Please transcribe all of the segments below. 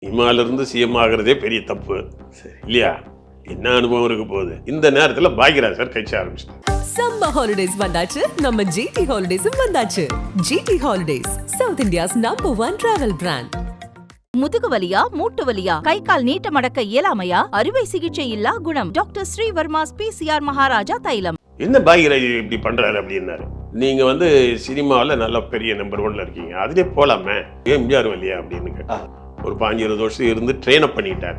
சினிமாவிலிருந்து CM ஆகிறதே பெரிய தப்பு இல்லையா? என்ன அனுபவம் இருக்க போகுது? இந்த நேரத்தில் பாக்யராஜ் சார் கட்சி ஆரம்பிச்சிட்டார். சம்மர் ஹாலிடேஸ் வந்தாச்சு, நம்ம ஜிடி ஹாலிடேஸும் வந்தாச்சு. GT holidays, south India's #1 travel brand. முதுகு வலியா, மூட்டு வலியா, கை கால் நீட்ட மடக்க இயலாமையா? அறுவை சிகிச்சை இல்லா குணம். டாக்டர் ஸ்ரீவர்மாஸ் PCR மகாராஜா தைலம். என்ன பாக்யராஜ் இப்படி பண்றாரு அப்படின்னாரு. நீங்க சினிமாவில் நல்ல பெரிய நம்பர் 1ல இருக்கீங்க, அதுலேயே போலாமே, எம்ஜிஆர் வழியா அப்படின்னு கேட்டார். ஒரு 15-20 வருஷம் இருந்து ட்ரெயின் அப் பண்ணிட்டார்.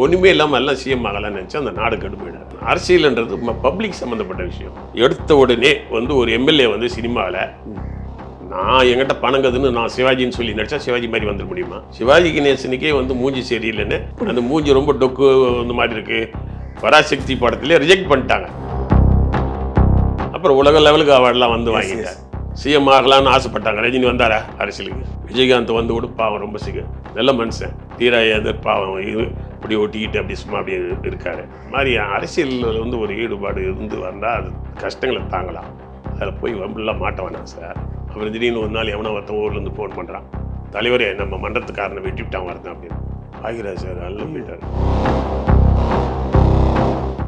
ஒண்ணுமே இல்லாமல் எல்லாம் சிஎம் ஆகலாம்னு நினைச்சா அந்த நாடு கடுமையிடார். அரசியல்ன்றது பப்ளிக் சம்மந்தப்பட்ட விஷயம். எடுத்த உடனே ஒரு எம்எல்ஏ சினிமாவில் நான் என்கிட்ட பணங்குதுன்னு நான் சிவாஜின்னு சொல்லி நடிச்சா சிவாஜி மாதிரி வந்துட முடியுமா? சிவாஜி கணேசனுக்கே மூஞ்சி சரியில்லைன்னு, அந்த மூஞ்சி ரொம்ப டொக்கு இந்த மாதிரி இருக்கு, பராசக்தி படத்திலே ரிஜெக்ட் பண்ணிட்டாங்க. அப்புறம் உலக லெவலுக்கு அவார்டெலாம் வாங்கிட்டார். சிஎம் ஆகலான்னு ஆசைப்பட்டாங்க. ரஜினி வந்தாரா அரசியலுக்கு? விஜயகாந்த் கூட பாவம் ரொம்ப நல்ல மனுஷன், தீரா எதிர் பாவம் இப்படி ஒட்டிக்கிட்டு அப்படி சும்மா அப்படியே இருக்காரு. மாதிரி அரசியலில் ஒரு ஈடுபாடு இருந்து வந்தால் அது கஷ்டங்களை தாங்கலாம். அதில் போய் வம்புலாம் மாட்ட வேணாம் சார். அப்புறம் திடீர்னு ஒரு நாள் எவனோ ஒருத்தன் ஊர்லேருந்து ஃபோன் பண்ணுறான், தலைவரே நம்ம மன்றத்துக்காரனை வெட்டிவிட்டான் வரதான் அப்படின்னு. ஆகிறார் சார் அல்ல போயிட்டார்.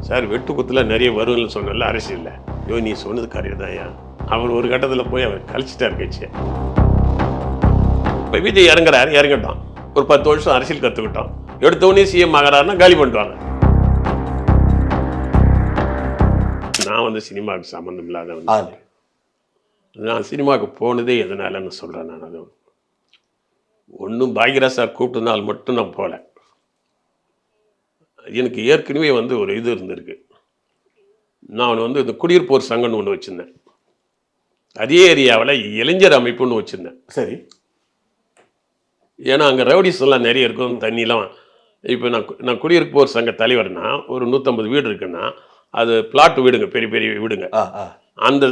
சார் வெட்டு குத்தில் நிறைய வரும்னு சொன்னல அரசியலில். ஐயோ நீ சொன்னது கரையில் தான் ஏன். அவர் ஒரு கட்டத்தில் போய் அவர் கழிச்சிட்டார் கட்சியை. இப்போ விஜய் இறங்கட்டும், ஒரு 10 வருஷம் அரசியல் கற்றுக்கிட்டோம், எடுத்தவொடனே சிஎம் ஆகிறாருன்னா காலி பண்ணிட்டுவாங்க. நான் சினிமாவுக்கு சம்மந்தம் இல்லாத நான் சினிமாவுக்கு போனதே எதனாலன்னு சொல்கிறேன். நான் அது ஒன்றும் பாக்யராஜ் சார் கூப்பிட்டதுனால மட்டும் நான் போகல. எனக்கு ஏற்கனவே ஒரு இது இருந்திருக்கு. நான் இந்த குடியிருப்போர் சங்கம்னு ஒன்று வச்சுருந்தேன். அதே ஏரியாவில் இளைஞர் அமைப்புன்னு வச்சுருந்தேன். சரி. ஏன்னா அங்கே ரவுடிஸ் எல்லாம் நிறைய இருக்கும், தண்ணிலாம். இப்போ நான் குடியிருப்போர் சங்க தலைவர்னா ஒரு 150 வீடு இருக்குன்னா அது பிளாட் வீடுங்க, பெரிய பெரிய வீடுங்க. அந்த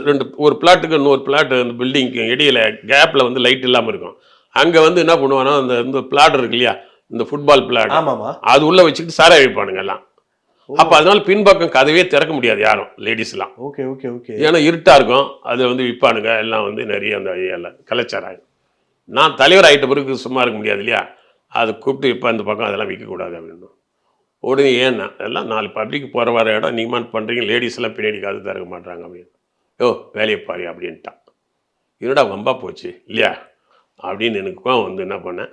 ஒரு பிளாட்டுக்கு இன்னொரு பிளாட், அந்த பில்டிங்க்கு இடையில கேப்பில் லைட் இல்லாமல் இருக்கும். அங்கே என்ன பண்ணுவானா, இந்த பிளாட் இருக்கு இல்லையா, இந்த ஃபுட்பால் பிளாட், அது உள்ளே வச்சுக்கிட்டு சாராய வைப்பானுங்க எல்லாம். அப்போ அதனால பின்பக்கம் கதவே திறக்க முடியாது யாரும், லேடிஸ்லாம். Okay okay okay. ஏன்னா இருட்டாக இருக்கும், அது விற்பானுங்க எல்லாம் நிறைய அந்த எல்லாம் கலாச்சாரம். நான் தலைவர் ஆகிட்ட பிறகு சும்மா இருக்க முடியாது இல்லையா, அதை கூப்பிட்டு இப்போ அந்த பக்கம் அதெல்லாம் விற்கக்கூடாது அப்படின்னு. உடனே ஏன்னா எல்லாம் 4 பப்ளிக் போகிற வர இடம் நீங்கள் பண்ணுறீங்க, லேடிஸ் எல்லாம் பின்னாடி காது திறக்க மாட்டாங்க அப்படின்னு. யோ வேலையை பாரு அப்படின்ட்டான். என்னடா வம்பா போச்சு இல்லையா அப்படின்னு எனக்கு என்ன பண்ணேன்,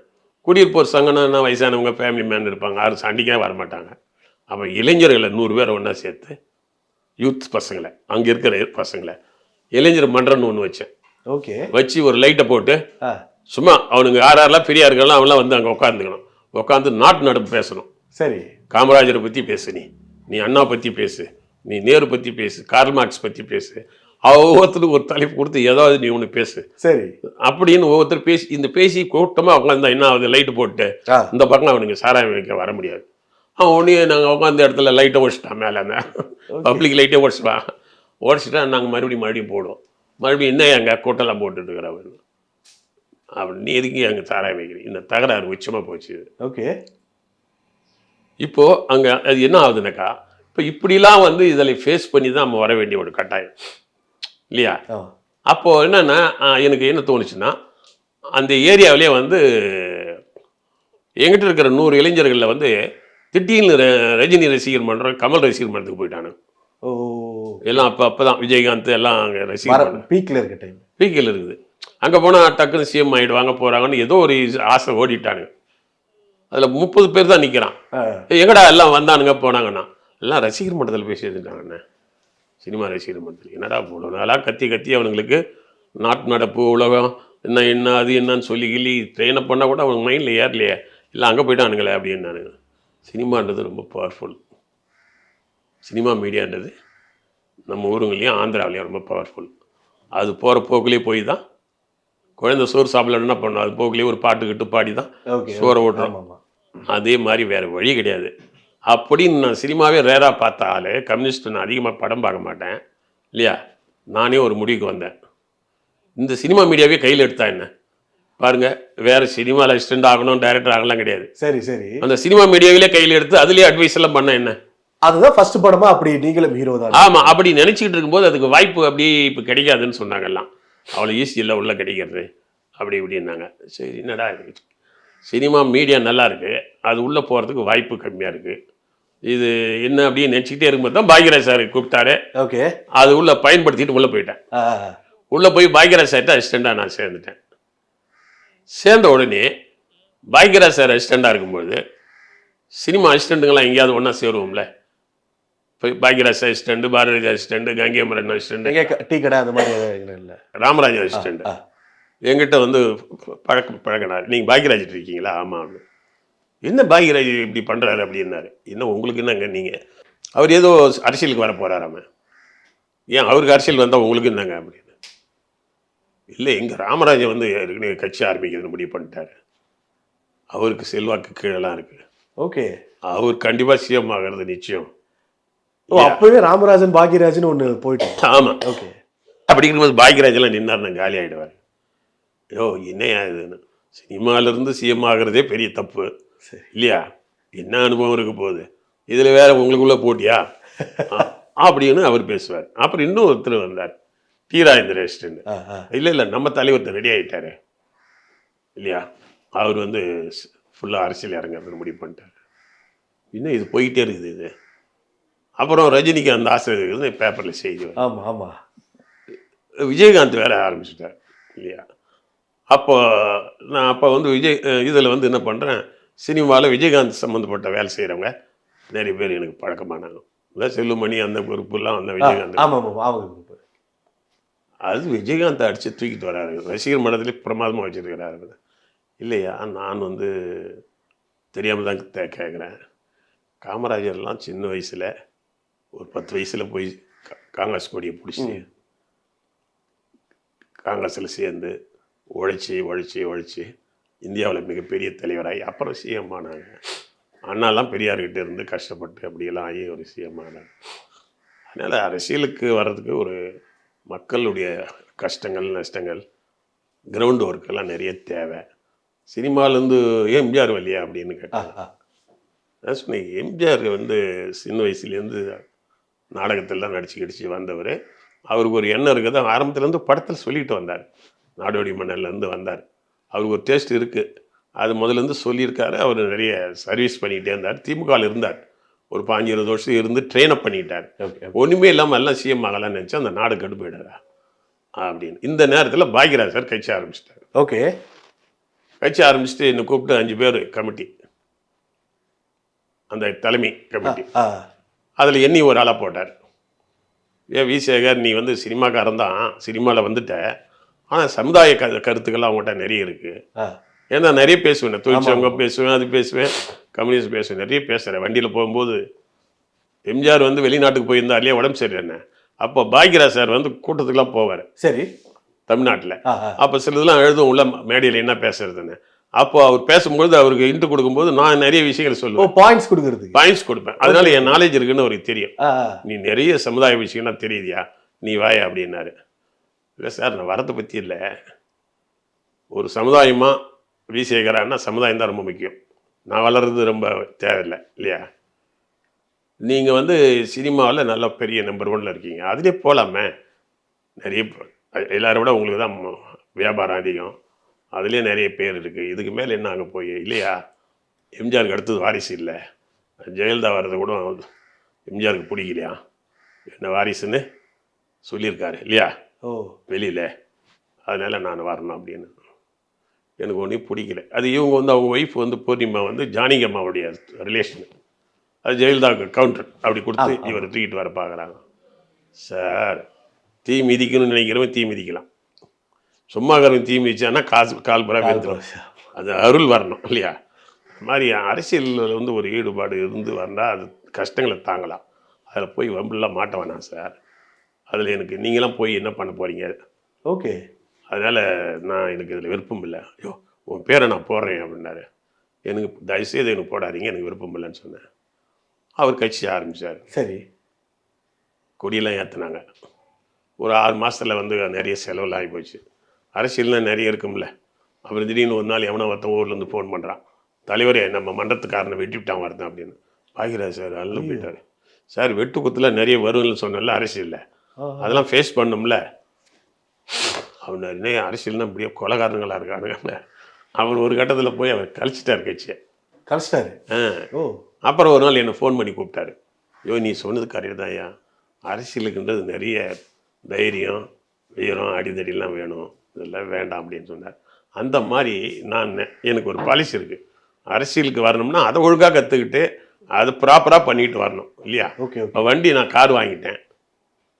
குடியிருப்போர் சங்கம்னா வயசானவங்க ஃபேமிலி மேன் இருப்பாங்க, யாரும் சண்டைக்கே வரமாட்டாங்க. அப்போ இளைஞர்களை 100 பேரை ஒன்றா சேர்த்து, யூத் பசங்களை, அங்கே இருக்கிற பசங்களை இளைஞர் மன்றம்னு ஒன்று வச்சேன். ஓகே. வச்சு ஒரு லைட்டை போட்டு சும்மா அவனுங்க யாரெல்லாம் ஃப்ரீயாக இருக்கலாம் அவங்களாம் அங்கே உட்காந்துக்கணும். உட்காந்து நாட்டு நடப்பு பேசணும். சரி. காமராஜரை பற்றி பேசு, நீ அண்ணா பற்றி பேசு, நீ நேரு பற்றி பேசு, கார்ல் மார்க்ஸ் பற்றி பேசு, ஒவ்வொருத்தருக்கு ஒரு தலைப்பு கொடுத்து ஏதாவது நீ ஒன்று பேசு. சரி. அப்படின்னு ஒவ்வொருத்தர் பேசி கூட்டமாக உட்காந்தா என்ன ஆகுது, லைட்டு போட்டு இந்த பக்கம் அவனுக்கு சாராயம் வைக்க வர முடியாது. அவன் ஒன்றே நாங்கள் உட்காந்த இடத்துல லைட்டை ஓடிச்சிட்டான், மேலே அந்த பப்ளிக் லைட்டே ஓடிச்சிட்டான். ஓடிச்சிட்டா நாங்கள் மறுபடியும் போடுவோம். மறுபடியும் என்ன எங்கள் கூட்டெல்லாம் போட்டுட்டு இருக்கிறவன் அப்படி, நீ எதுக்கு அங்கே சாராயம் வைக்கிறீங்க, இந்த தகராறு உச்சமாக போச்சு. ஓகே. இப்போது அங்கே அது என்ன ஆகுதுனாக்கா, இப்போ இப்படிலாம் இதில் ஃபேஸ் பண்ணி தான் நம்ம வர வேண்டிய ஒரு கட்டாயம் இல்லையா? அப்போது என்னென்னா எனக்கு என்ன தோணுச்சுன்னா, அந்த ஏரியாவிலே எங்கிட்ட இருக்கிற 100 இளைஞர்களில் திடீர்னு ரஜினி ரசிகர் மன்றம், கமல் ரசிகர் மன்றத்துக்கு போயிட்டானு. ஓ. எல்லாம் அப்போ தான் விஜயகாந்த் எல்லாம் அங்கே ரசிகர் பீக்கில் இருக்க டைம், பீக்கில் இருக்குது. அங்கே போனால் டக்குன்னு சிஎம் ஆகிடுவாங்க போகிறாங்கன்னு ஏதோ ஒரு ஆசை ஓடிட்டானுங்க. அதில் 30 பேர் தான் நிற்கிறான். எங்கடா எல்லாம் வந்தானுங்க போனாங்கண்ணா, எல்லாம் ரசிகர் மன்றத்தில் போய் சேர்ந்துட்டாங்கண்ணே, சினிமா ரசிகர் மன்றத்தில். என்னடா போகணும், அதெல்லாம் கத்தி அவனுங்களுக்கு நாட்டு நடப்பு உலகம் என்ன அது என்னன்னு சொல்லி ட்ரெயினை பண்ணால் கூட அவங்க மைண்டில் ஏறலையே, இல்லை அங்கே போயிட்டானுங்களே அப்படின்னானுங்க. சினிமான்றது ரொம்ப பவர்ஃபுல். சினிமா மீடியான்றது நம்ம ஊருங்களையும் ஆந்திராவிலையும் ரொம்ப பவர்ஃபுல். அது போகிற போக்குலேயே போய் தான் குழந்தை சோறு சாப்பிடலாம் என்ன பண்ணோம், அது போக்குலேயே ஒரு பாட்டுக்கிட்டு பாடி தான் சோறை ஓட்டுறோம். அதே மாதிரி வேறு வழி கிடையாது. அப்படின்னு நான் சினிமாவே ரேராக பார்த்தாலே, கம்யூனிஸ்ட் நான் அதிகமாக படம் பார்க்க மாட்டேன் இல்லையா, நானே ஒரு முடிவுக்கு வந்தேன், இந்த சினிமா மீடியாவே கையில் எடுத்தா என்ன பாருங்க, வேறு சினிமாவில் அசிஸ்டண்ட் ஆகணும், டைரக்டர் ஆகலாம் கிடையாது. சரி சரி. அந்த சினிமா மீடியாவிலே கையில் எடுத்து அதுலேயே அட்வைஸ் எல்லாம் பண்ண என்ன, அதுதான் ஃபர்ஸ்ட் படமா அப்படி நீங்களும் ஹீரோ தான். ஆமாம், அப்படி நினச்சிக்கிட்டு இருக்கும்போது அதுக்கு வாய்ப்பு அப்படி இப்போ கிடைக்காதுன்னு சொன்னாங்க எல்லாம். அவ்வளோ ஈஸி இல்லை உள்ளே கிடைக்கிறது அப்படி இப்படின்னாங்க. சரி என்னடா சினிமா மீடியா நல்லா இருக்குது, அது உள்ளே போகிறதுக்கு வாய்ப்பு கம்மியாக இருக்குது. இது என்ன அப்படின்னு நினச்சிக்கிட்டே இருக்கும்போது தான் பாக்யராஜ் சார் கூப்பிட்டாரு. ஓகே. அது உள்ளே பயன்படுத்திட்டு உள்ளே போயிட்டேன். உள்ளே போய் பாக்யராஜ் சார்கிட்ட அசிஸ்டண்ட்டாக நான் சேர்ந்துட்டேன். சேர்ந்த உடனே பாக்யராஜ் சார் அசிஸ்டண்ட்டாக இருக்கும்போது சினிமா அசிஸ்டண்ட்டுங்களாம் எங்கேயாவது ஒன்றா சேருவோம்ல. இப்போ Bhagyaraj assistant, Bharathi assistant, Gangaimaran assistant, tea கடை அந்த மாதிரி இல்லை. ராமராஜ் அசிஸ்டண்ட் என்கிட்ட வந்து பழகினார். நீங்கள் பாக்யராஜ் இருக்கீங்களா? ஆமாம். என்ன பாக்யராஜ் இப்படி பண்ணுறாரு அப்படின்னாரு. என்ன உங்களுக்கு என்னங்க, நீங்கள் அவர் ஏதோ அரசியலுக்கு வர போகிறாராம, ஏன் அவருக்கு அரசியல் வந்தால் உங்களுக்கு என்னங்க அப்படின்னு. இல்லை, எங்கள் ராமராஜன் வந்து ஏற்கனவே கட்சி ஆரம்பிக்கிறதுன்னு முடிவு பண்ணிட்டாரு. அவருக்கு செல்வாக்கு கீழெல்லாம் இருக்குது. ஓகே. அவர் கண்டிப்பாக சிஎம் ஆகிறது நிச்சயம். அப்பவே ராமராஜன் பாக்யராஜன் ஒன்று போயிட்டு. ஆமாம். ஓகே. அப்படிங்கும்போது பாக்யராஜெல்லாம் நின்னார், நான் காலி ஆகிடுவார். ஐயோ என்னையா இதுன்னு. சினிமாவிலேருந்து சிஎம் ஆகிறதே பெரிய தப்பு இல்லையா? என்ன அனுபவம் இருக்க போகுது, இதில் வேற உங்களுக்குள்ள போட்டியா அப்படின்னு அவர் பேசுவார். அப்புறம் இன்னும் ஒருத்தர் வந்தார், டி ராஜேந்திர அசிஸ்டண்ட். இல்லை நம்ம தலைவர் ரெடி ஆகிட்டாரு இல்லையா, அவர் வந்து ஃபுல்லாக அரசியல் இறங்குறதுன்னு முடிவு பண்ணிட்டார். இன்னும் இது போயிட்டே இருக்குது இது. அப்புறம் ரஜினிக்கு அந்த ஆசை இருக்குது, பேப்பரில் செய்தி. ஆமாம் ஆமாம். விஜயகாந்த் வேற ஆரம்பிச்சுட்டார் இல்லையா. நான் வந்து இதில் வந்து என்ன பண்ணுறேன், சினிமாவில் விஜயகாந்த் சம்மந்தப்பட்ட வேலை செய்கிறவங்க நிறைய பேர் எனக்கு பழக்கமானாங்க. இல்லை செல்லுமணி அந்த குரூப்புலாம் வந்த விஜயகாந்த். ஆமாம். அது விஜயகாந்தை அடித்து தூக்கிட்டு வராரு, ரசிகர் மன்றத்திலே பிரமாதமாக வச்சுருக்கிறாரு. இல்லையா, நான் வந்து தெரியாமல் தான் கேட்குறேன். காமராஜர்லாம் சின்ன வயசில் ஒரு 10 வயசில் போய் காங்கிரஸ் கொடியை பிடிச்சி காங்கிரஸில் சேர்ந்து உழைச்சி இந்தியாவில் மிகப்பெரிய தலைவராகி அப்புறம் சிஎம் ஆனாங்க. அண்ணாலாம் பெரியார்கிட்ட இருந்து கஷ்டப்பட்டு அப்படியெல்லாம் ஆகி ஒரு சிஎம் ஆனாங்க. அதனால் அரசியலுக்கு வர்றதுக்கு ஒரு மக்களுடைய கஷ்டங்கள் நஷ்டங்கள் கிரவுண்ட் ஒர்க்கெல்லாம் நிறைய தேவை. சினிமாலேருந்து ஏன் எம்ஜிஆர் வரலையா அப்படின்னு கேட்டாங்க. நான் சொன்னேன், எம்ஜிஆர் வந்து சின்ன வயசுலேருந்து நாடகத்திலாம் நடிச்சு வந்தவர். அவருக்கு ஒரு எண்ணம் இருக்குது, ஆரம்பத்துலேருந்து படத்தில் சொல்லிட்டு வந்தார். நாடோடி மன்னர்லேருந்து வந்தார், அவருக்கு ஒரு டேஸ்ட் இருக்குது, அது முதலேருந்து சொல்லியிருக்காரு. அவர் நிறைய சர்வீஸ் பண்ணிகிட்டே இருந்தார். திமுகவில் இருந்தார், ஒரு 15-20 வருஷம் இருந்து ட்ரெயின் அப் பண்ணிட்டார். ஒன்றுமே இல்லாமல் எல்லாம் சிஎம் ஆகலான்னு நினச்சா அந்த நாடு கடுப்போயிடாரா அப்படின்னு. இந்த நேரத்தில் பாக்யராஜ் சார் கட்சி ஆரம்பிச்சிட்டார். ஓகே. கட்சி ஆரம்பிச்சுட்டு என்னை கூப்பிட்டு 5 பேர் கமிட்டி, அந்த தலைமை கமிட்டி, அதில் என்னி ஒரு ஆளாக போட்டார். ஏன் வி சேகர், நீ வந்து சினிமாக்காரன் தான், சினிமாவில் வந்துட்ட, ஆனால் சமுதாய கருத்துக்கள்லாம் அவங்ககிட்ட நிறைய இருக்குது. ஏன்னா நிறைய பேசுவேன், தொழிற்சங்க பேசுவேன், அது பேசுவேன், கம்யூனிஸ்ட் பேசுவேன், நிறைய பேசுகிறேன். வண்டியில் போகும்போது எம்ஜிஆர் வந்து வெளிநாட்டுக்கு போயிருந்தா இல்லையா, உடம்பு சரியில்லை. அப்போ பாக்யராஜ் சார் வந்து கூட்டத்துக்குலாம் போவார். சரி. தமிழ்நாட்டில். அப்போ சிலதெல்லாம் எழுதும் உள்ள மேடையில் என்ன பேசுறதுன்னு. அப்போ அவர் பேசும்போது அவருக்கு இன்ட்டு கொடுக்கும்போது நான் நிறைய விஷயங்கள் சொல்லுவேன். பாயிண்ட்ஸ் கொடுப்பேன். அதனால என் நாலேஜ் இருக்குன்னு அவருக்கு தெரியும். நீ நிறைய சமுதாய விஷயம்லாம் தெரியுதியா, நீ வாய அப்படின்னாரு. இல்லை சார், நான் வரத்தை பற்றி இல்லை, ஒரு சமுதாயமாக வி சேகரான்னா சமுதாயம் தான் ரொம்ப முக்கியம், நான் வளர்றது ரொம்ப தேவையில்லை இல்லையா. நீங்கள் வந்து சினிமாவில் நல்லா பெரிய நம்பர் 1ல் இருக்கீங்க, அதுலேயே போகலாமே, நிறைய எல்லாரை விட உங்களுக்கு தான் வியாபாரம் அதிகம், அதுலேயே நிறைய பேர் இருக்குது, இதுக்கு மேலே என்ன அங்கே போய் இல்லையா. எம்ஜிஆருக்கு அடுத்தது வாரிசு இல்லை, ஜெயலலிதா வர்றது கூட எம்ஜிஆருக்கு பிடிக்கலையா, என்ன வாரிசுன்னு சொல்லியிருக்காரு இல்லையா வெளியில், அதனால் நான் வரணும் அப்படின்னு. எனக்கு ஒன்றும் பிடிக்கல. அது இவங்க வந்து அவங்க ஒய்ஃப் வந்து பூர்ணிமா வந்து ஜானகி அம்மாவுடைய ரிலேஷன், அது ஜெயலலிதாவுக்கு கவுண்டர் அப்படி கொடுத்து இவர் தூக்கிட்டு வர பார்க்குறாங்க. சார், தீ மிதிக்கணும்னு நினைக்கிறவன் தீ மிதிக்கலாம், சும்மா இருக்கிறவன் தீ மிதிச்சான்னா கால் புறா வெந்துடும், அது அருள் வரணும் இல்லையா. அது மாதிரி அரசியலில் வந்து ஒரு ஈடுபாடு இருந்து வந்தால் அது கஷ்டங்களை தாங்கலாம், அதில் போய் வம்புலாம் மாட்ட வேணாம் சார், அதில் எனக்கு நீங்களாம் போய் என்ன பண்ண போகிறீங்க. ஓகே. அதனால் எனக்கு இதில் விருப்பம் இல்லை. ஐயோ, உன் பேரை நான் போடுறேன் அப்படின்னாரு. எனக்கு தயவுசெய்து எனக்கு போடாதீங்க, எனக்கு விருப்பம் இல்லைன்னு சொன்னேன். அவர் கட்சி ஆரம்பித்தார். சரி. கொடியெல்லாம் ஏற்றுனாங்க. ஒரு 6 மாதத்தில் வந்து நிறைய செலவெல்லாம் ஆகி போச்சு. அரசியல்லாம் நிறைய இருக்கும்ல. அப்புறம் திடீர்னு ஒரு நாள் எவனோ ஒருத்தன் ஊர்லேருந்து ஃபோன் பண்ணுறான், தலைவரே நம்ம மன்றத்துக்காரனை வெட்டிவிட்டான் வரதான் அப்படின்னு. பாக்யராஜ் சார் அல்ல போயிட்டார். சார், வெட்டு குத்தில் நிறைய வரும்னு சொன்னல அரசியலில், அதெல்லாம் ஃபேஸ் பண்ணோம்ல. அவன் என்ன அரசியல்னா இப்படியே கொலைகாரங்களாக இருக்கானுங்க. அவர் ஒரு கட்டத்தில் போய் அவர் கழிச்சிட்டார் கட்சியை. கரெக்டாரு. ஓ அப்புறம் ஒரு நாள் என்னை ஃபோன் பண்ணி கூப்பிட்டாரு. ஐயோ நீ சொன்னது கரெக்டு தான்யா, அரசியலுக்குன்றது நிறைய தைரியம் வீரம் அடிதடிலாம் வேணும், இதெல்லாம் வேண்டாம் அப்படின்னு சொன்னார். அந்த மாதிரி எனக்கு ஒரு பாலிசி இருக்குது, அரசியலுக்கு வரணும்னா அதை ஒழுங்காக கற்றுக்கிட்டு அதை ப்ராப்பராக பண்ணிட்டு வரணும் இல்லையா. ஓகே. இப்போ வண்டி நான் கார் வாங்கிட்டேன்,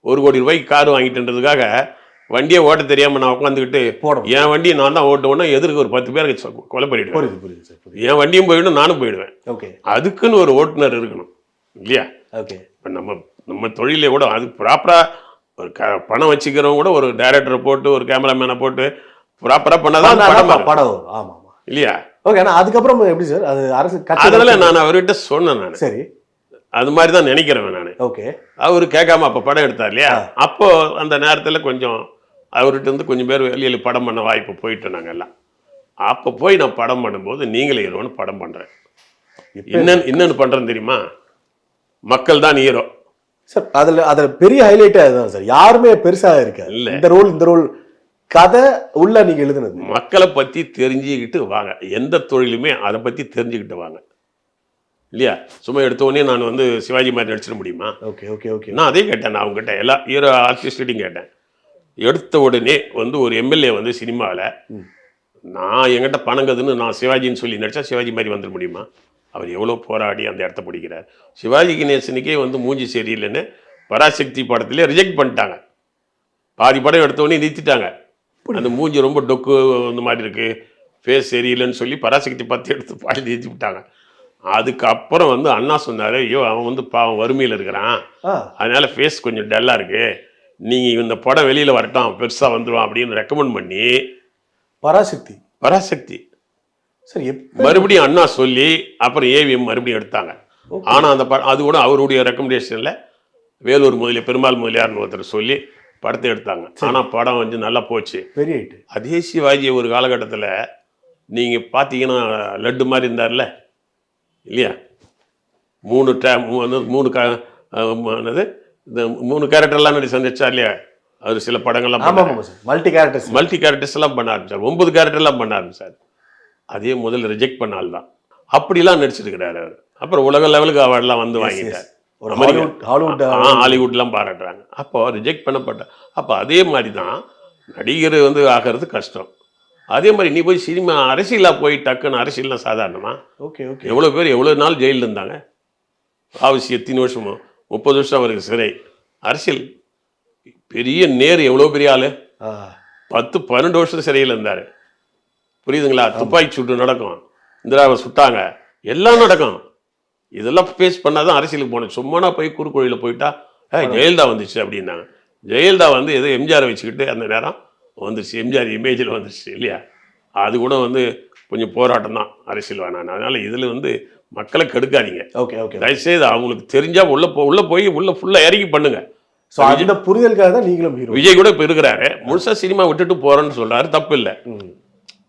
1 கோடி ரூபாய்க்கு கார் வாங்கிட்டேன்றதுக்காக வண்டியை ஓட்ட தெரியாமல் நான் உட்காந்துக்கிட்டு என் வண்டியை நான் தான் ஓட்டுவேன்னா எதிர்க்கு ஒரு 10 பேருக்கு கொலை பண்ணிவிடுவேன். புரியுது சார். என் வண்டியும் போயிடும், நானும் போயிடுவேன். ஓகே. அதுக்குன்னு ஒரு ஓட்டுநர் இருக்கணும் இல்லையா. ஓகே. இப்போ நம்ம தொழிலே கூட அது ப்ராப்பராக ஒரு பணம் வச்சுக்கிறவங்க கூட ஒரு டைரக்டரை போட்டு ஒரு கேமராமேனை போட்டு ப்ராப்பராக பண்ணாதான் படம் வரும். ஆமாம் இல்லையா. ஓகே. ஆனால் அதுக்கப்புறம் எப்படி சார் அது அரசு அதெல்லாம் நான் அவர்கிட்ட சொன்னேன். நான் சரி அது மாதிரி தான் நினைக்கிறேன் நான். ஓகே. அவரு கேட்காம அப்போ படம் எடுத்தார் இல்லையா, அப்போ அந்த நேரத்தில் கொஞ்சம் அவர்கிட்ட இருந்து கொஞ்சம் பேர் வெளியில் படம் பண்ண வாய்ப்பு போயிட்டோம் நாங்கள் எல்லாம். அப்போ போய் நான் படம் பண்ணும்போது நீங்களே ஹீரோன்னு படம் பண்ணுறேன். என்னன்னு பண்ணுறேன்னு தெரியுமா, மக்கள் தான் ஹீரோ சார். அதில் பெரிய ஹைலைட்டே அதுதான் சார். யாருமே பெருசாக இருக்காது. இல்லை இந்த ரோல் கதை உள்ள நீங்க எழுதுனது. மக்களை பற்றி தெரிஞ்சுக்கிட்டு வாங்க, எந்த தொழிலுமே அதை பற்றி தெரிஞ்சுக்கிட்டு வாங்க இல்லையா. சும்மா எடுத்தோடனே நான் வந்து சிவாஜி மாதிரி நடிச்சிட முடியுமா. Okay okay okay. நான் அதே கேட்டேன், நான் அவங்ககிட்ட எல்லா ஹீரோ ஆர்டிஸ்ட்டையும் கேட்டேன். எடுத்த உடனே வந்து ஒரு எம்எல்ஏ வந்து சினிமாவில் நான் என்கிட்ட பணங்குதுன்னு நான் சிவாஜின்னு சொல்லி நடித்தா சிவாஜி மாதிரி வந்துட முடியுமா. அவர் எவ்வளோ போராடி அந்த இடத்த பிடிக்கிறார். சிவாஜி கணேசனுக்கே வந்து மூஞ்சி சரியில்லைன்னு பராசக்தி படத்துலேயே ரிஜெக்ட் பண்ணிட்டாங்க. பாதி படம் எடுத்தோடனே நிறுத்திட்டாங்க. அந்த மூஞ்சி ரொம்ப டொக்கு இந்த மாதிரி இருக்குது, ஃபேஸ் சரியில்லைன்னு சொல்லி பராசக்தி பற்றி எடுத்து பாடி நிறுத்தி விட்டாங்க. அதுக்கப்புறம் வந்து அண்ணா சொன்னார், ஐயோ அவன் வந்து பாவம் வறுமையில் இருக்கிறான், அதனால ஃபேஸ் கொஞ்சம் டல்லாக இருக்குது, நீங்கள் இந்த படம் வெளியில் வரட்டும் பெருசாக வந்துடும் அப்படின்னு ரெக்கமெண்ட் பண்ணி பராசக்தி சரி மறுபடியும் அண்ணா சொல்லி அப்புறம் ஏவிஎம் மறுபடியும் எடுத்தாங்க. ஆனால் அந்த அது கூட அவருடைய ரெக்கமெண்டேஷனில் வேலூர் பெருமாள் முதலியார்னு ஒருத்தர் சொல்லி படத்தை எடுத்தாங்க. ஆனால் படம் வந்து நல்லா போச்சு, பெரிய ஹிட். அதே சிவாஜி ஒரு காலகட்டத்தில் நீங்கள் பார்த்தீங்கன்னா லட்டு மாதிரி இருந்தார்ல இல்லையா, 3 கேரக்டர்லாம் நடி சந்திச்சா இல்லையா. அவர் சில படங்கள்லாம் மல்டி கேரக்டர்ஸ்லாம் பண்ண ஆரம்பிச்சார், 9 கேரக்டர்லாம் பண்ண ஆரம்பிச்சார். அதே முதல்ல ரிஜெக்ட் பண்ணால் தான் அப்படிலாம் நடிச்சிருக்கிறாரு அவர். அப்புறம் உலக லெவலுக்கு அவார்ட்லாம் வந்து வாங்கிட்டார், ஹாலிவுட்லாம் பாராட்டுறாங்க. அப்போ ரிஜெக்ட் பண்ணப்பட்ட அப்போ அதே மாதிரி தான் நடிகர் வந்து ஆகிறது கஷ்டம். அதே மாதிரி நீ போய் சினிமா அரசியலாக போய் டக்குன்னு அரசியல்லாம் சாதாரணமா. எவ்வளோ பேர் எவ்வளோ நாள் ஜெயிலில் இருந்தாங்க. ஆவசி எத்தனை வருஷமோ 30 வருஷம் அவருக்கு சிறை. அரசியல் பெரிய நேரு எவ்வளோ பெரிய ஆள், 10-12 வருஷம் சிறையில் இருந்தார். புரியுதுங்களா. துப்பாக்கி சுட்டு நடக்கும், இந்திராவை சுட்டாங்க, எல்லாம் நடக்கும். இதெல்லாம் ஃபேஸ் பண்ணாதான் அரசியலுக்கு போனேன். சும்மானா போய் குறுக்கோழியில் போயிட்டா ஜெயலலிதா வந்துச்சு அப்படின்னாங்க. ஜெயலலிதா வந்து எதோ எம்ஜிஆரை வச்சுக்கிட்டு அந்த நேரம் வந்துருச்சு, எம்ஜிஆர் இமேஜில் வந்துருச்சு இல்லையா. அது கூட வந்து கொஞ்சம் போராட்டம் தான், அரசியல் வேணாம். அதனால் இதில் வந்து மக்களை கெடுக்காதீங்க. தயவுசெய்து அவங்களுக்கு தெரிஞ்சால் உள்ள போய் ஃபுல்லாக இறங்கி பண்ணுங்க. அந்த புரிதலுக்காக தான் நீங்களும் விஜய் கூட இப்போ இருக்கிறாரு, முழுசாக சினிமா விட்டுட்டு போகிறேன்னு சொல்கிறாரு, தப்பு இல்லை.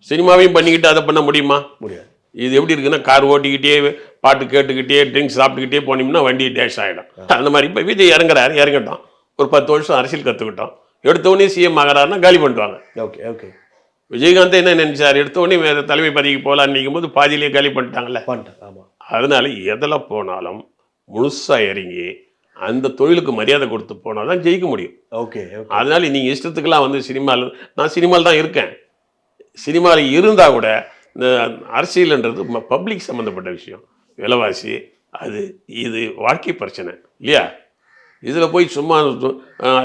சினிமாவையும் பண்ணிக்கிட்டு அதை பண்ண முடியுமா, முடியாது. இது எப்படி இருக்குன்னா கார் ஓட்டிக்கிட்டே பாட்டு கேட்டுக்கிட்டே ட்ரிங்க்ஸ் சாப்பிட்டுக்கிட்டே போனீங்கன்னா வண்டி டேஷ் ஆகிடும். அந்த மாதிரி இப்போ விஜய் இறங்கட்டும், ஒரு 10 வருஷம் அரசியல் கற்றுக்கிட்டோம், எடுத்தவொடனே சிஎம் ஆகிறாருன்னா காலி பண்ணிடுவாங்க. விஜயகாந்த் என்ன நினைச்சார், எடுத்தவொடனே தலைமை பதவிக்கு போகலான்னு நிற்கும் போது பாதியிலேயே காலி பண்ணிட்டாங்கல்ல. அதனால எதில் போனாலும் முழுசாக இறங்கி அந்த தொழிலுக்கு மரியாதை கொடுத்து போனால் தான் ஜெயிக்க முடியும். அதனால நீங்கள் இஷ்டத்துக்கெல்லாம் வந்து நான் சினிமாவில் தான் இருக்கேன், சினிமாவில் இருந்தால் கூட இந்த அரசியல்ன்றது பப்ளிக் சம்மந்தப்பட்ட விஷயம், விலைவாசி இது வாழ்க்கை பிரச்சனை இல்லையா. இதில் போய் சும்மா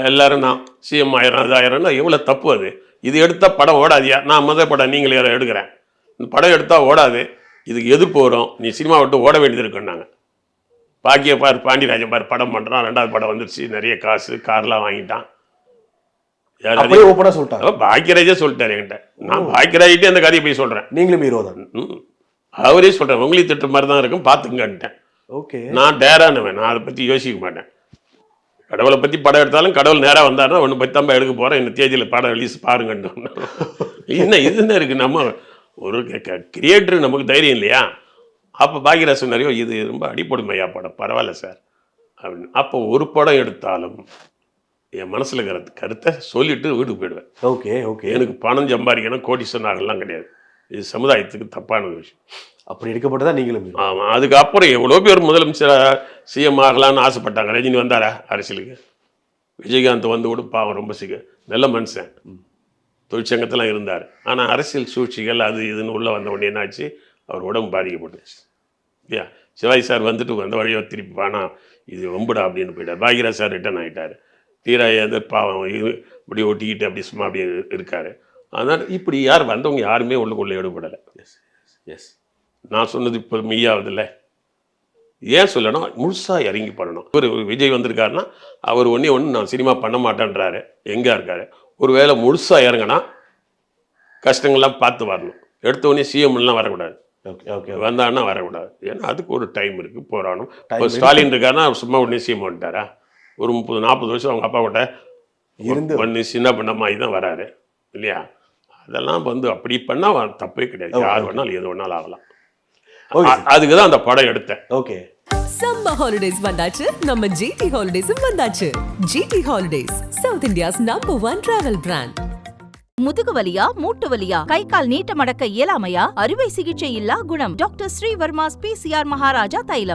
எல்லாரும் நான் சிஎம் ஆயிரம் அது ஆயிரம்னா எவ்வளோ தப்பு அது. இது எடுத்தால் படம் ஓடாதியா, நான் படம் நீங்களே எடுக்கிறேன், இந்த படம் எடுத்தால் ஓடாது, இதுக்கு எதிர்ப்பு வரும், நீ சினிமா விட்டு ஓட வேண்டியது இருக்குன்னாங்க. பாக்கிய பாண்டியராஜன் படம் பண்ணுறான், 2வது படம் வந்துருச்சு, நிறைய காசு கார்லாம் வாங்கிட்டான். பாக்கியராஜே சொல்லிட்டாரு என்கிட்ட, நான் பாக்கியராஜிட்டே அந்த கதையை போய் சொல்கிறேன். நீங்களும் ஹீரோ தான். அவரே சொல்கிறேன், உங்களி திட்டுற மாதிரி தான் இருக்கும் பார்த்துங்கன்ட்டேன். நான் டேரானுவேன், நான் அதை பற்றி யோசிக்க மாட்டேன். கடவுளை பற்றி படம் எடுத்தாலும் கடவுள் நேராக வந்தாருன்னா ஒன்று பற்றி தான் எடுக்க போகிறேன், இந்த தேதியில் படம் ரிலீஸ் பாருங்கன்னு. என்ன இதுன்னு இருக்குது, நம்ம ஒரு கிரியேட்டர் நமக்கு தைரியம் இல்லையா. அப்போ பாக்கியராஜ் சொன்னாரியோ இது ரொம்ப அடிப்படுமையா படம், பரவாயில்ல சார் அப்படின்னு. அப்போ ஒரு படம் எடுத்தாலும் என் மனசில் இருக்கிற கருத்தை சொல்லிட்டு வீட்டுக்கு போயிடுவேன். எனக்கு பணம் சம்பாதிக்கணும் கோடீஸ்வரன் ஆகலாம் கிடையாது, இது சமுதாயத்துக்கு தப்பான ஒரு விஷயம். அப்படி எடுக்கப்பட்டதா நீங்களும் ஆமாம். அதுக்கப்புறம் எவ்வளோ பேர் முதலமைச்சராக சிஎம் ஆகலான்னு ஆசைப்பட்டாங்க. ரஜினி வந்தாரா அரசியலுக்கு? விஜயகாந்த் வந்து கூட பாவம் ரொம்ப நல்ல மனுஷன், தொழிற்சங்கத்தெல்லாம் இருந்தார். ஆனால் அரசியல் சூழ்ச்சிகள் அது இதுன்னு உள்ளே வந்த உடனே என்னாச்சு, அவர் உடம்பு பாதிக்கப்பட்டுச்சு இல்லையா? சிவாஜி சார் வந்துட்டு வந்த வழியோ திருப்பி பானா இது ரொம்படா அப்படின்னு போயிட்டார். பாக்யராஜ் சார் ரிட்டர்ன் ஆகிட்டார். தீரா பாவம் இப்படி ஒட்டிக்கிட்டு அப்படி சும்மா அப்படியே இருக்கார். அதனால் இப்படி யார் வந்தவங்க யாருமே உள்ளுக்குள்ளே ஈடுபடலை. எஸ் நான் சொன்னது இப்போ மெய்யாவதில்லை. ஏன் சொல்லணும், முழுசாக இறங்கி பண்ணணும். ஒரு விஜய் வந்திருக்காருன்னா அவர் ஒன்று நான் சினிமா பண்ண மாட்டேன்றாரு, எங்கே இருக்காரு. ஒரு வேளை முழுசாக இறங்கினா கஷ்டங்கள்லாம் பார்த்து வரணும். எடுத்தோடனே சிஎம்லாம் வரக்கூடாது, ஓகே ஓகே வந்தான்னா வரக்கூடாது. ஏன்னா அதுக்கு ஒரு டைம் இருக்குது, போராடணும். இப்போ ஸ்டாலின் இருக்காருன்னா சும்மா உடனே சிஎம் வந்துட்டாரா? ஒரு 30-40 வருஷம் அவங்க அப்பா கிட்ட இருந்து பண்ணி சின்ன பண்ண மாதிரி தான் வராரு இல்லையா? அதெல்லாம் வந்து அப்படி பண்ணால் தப்பே கிடையாது. யார் வேணாலும் எது வேணாலும் ஆகலாம். அதுக்கு தான் அந்த படம் எடுத்தேன். ஓகே. சம்மர் ஹாலிடேஸ் வந்தாச்சு, நம்ம ஜிடி ஹாலிடேஸும் வந்தாச்சு. GT holidays, south India's #1 travel brand. முதுகு வலியா, மூட்டு வலியா, கை கால் நீட்ட மடக்க இயலாமையா, அறுவை சிகிச்சை இல்லா குணம். டாக்டர் ஸ்ரீவர்மாஸ் PCR மகாராஜா தைலம்.